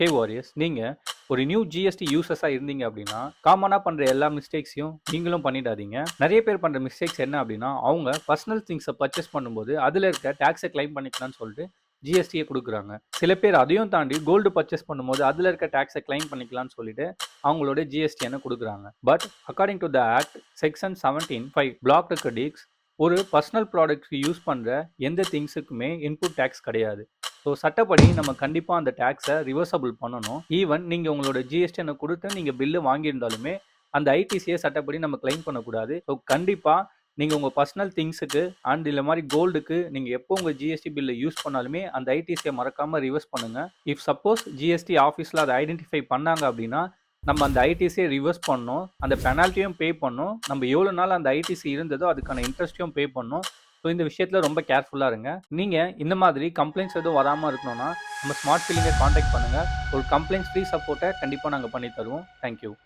ஹே warriors, நீங்க ஒரு new GST யூசர்ஸா இருந்தீங்க அப்படின்னா, காமனா பண்ற எல்லா மிஸ்டேக்ஸையும் நீங்களும் பண்ணிடாதீங்க. நெறைய பேர் பண்ற மிஸ்டேக்ஸ் என்ன அப்படின்னா, அவங்க பர்சனல் திங்க்ஸ பர்ச்சேஸ் பண்ணும்போது, அதுல இருக்க டாக்ஸ கிளைம் பண்ணிக்கலாம்னு சொல்லிட்டு ஜிஎஸ்டிய குடுக்குறாங்க. சில பேர் அதையும் தாண்டி கோல்டு பர்ச்சேஸ் பண்ணும்போது, அதுல இருக்க டாக்ஸ கிளைம் பண்ணிக்கலாம்னு சொல்லிட்டு அவங்களோட ஜிஎஸ்டிஎன்ன குடுக்குறாங்க. But according to the act section 17(5) blocked credits ஒரு பர்சனல் ப்ராடக்ட்ஸ்க்கு யூஸ் பண்ற எந்த திங்ஸுக்குமே இன்புட் டாக்ஸ் கிடையாது. ஸோ சட்டப்படி நம்ம கண்டிப்பாக அந்த டேக்ஸை ரிவர்சபிள் பண்ணணும். ஈவன் நீங்கள் உங்களோட ஜிஎஸ்டினை கொடுத்து நீங்கள் பில்லு வாங்கியிருந்தாலுமே அந்த ஐடிசியை சட்டப்படி நம்ம கிளைம் பண்ணக்கூடாது. ஸோ கண்டிப்பாக நீங்கள் உங்கள் பர்சனல் திங்ஸுக்கு அண்ட் இல்லை மாதிரி கோல்டுக்கு நீங்கள் எப்போ உங்கள் ஜிஎஸ்டி பில்லை யூஸ் பண்ணாலுமே அந்த ஐடிசியை மறக்காமல் ரிவர்ஸ் பண்ணுங்கள். இஃப் சப்போஸ் ஜிஎஸ்டி ஆஃபீஸில் அதை ஐடென்டிஃபை பண்ணாங்க அப்படின்னா நம்ம அந்த ஐடிசியை ரிவர்ஸ் பண்ணணும், அந்த பெனால்ட்டியும் பே பண்ணணும், நம்ம எவ்வளோ நாள் அந்த ஐடிசி இருந்ததோ அதுக்கான இன்ட்ரெஸ்ட்டையும் பே பண்ணணும். ஸோ இந்த விஷயத்தில் ரொம்ப கேர்ஃபுல்லாக இருங்க. நீங்கள் இந்த மாதிரி கம்ப்ளைண்ட்ஸ் எதுவும் வராமல் இருக்கணும்னா நம்ம ஸ்மார்ட் ஃபீலிங்கை காண்டாக்ட் பண்ணுங்கள். ஒரு கம்ப்ளைண்ட்ஸ் ஃப்ரீ சப்போர்ட்டை கண்டிப்பாக நாங்கள் பண்ணி தருவோம். தேங்க்யூ.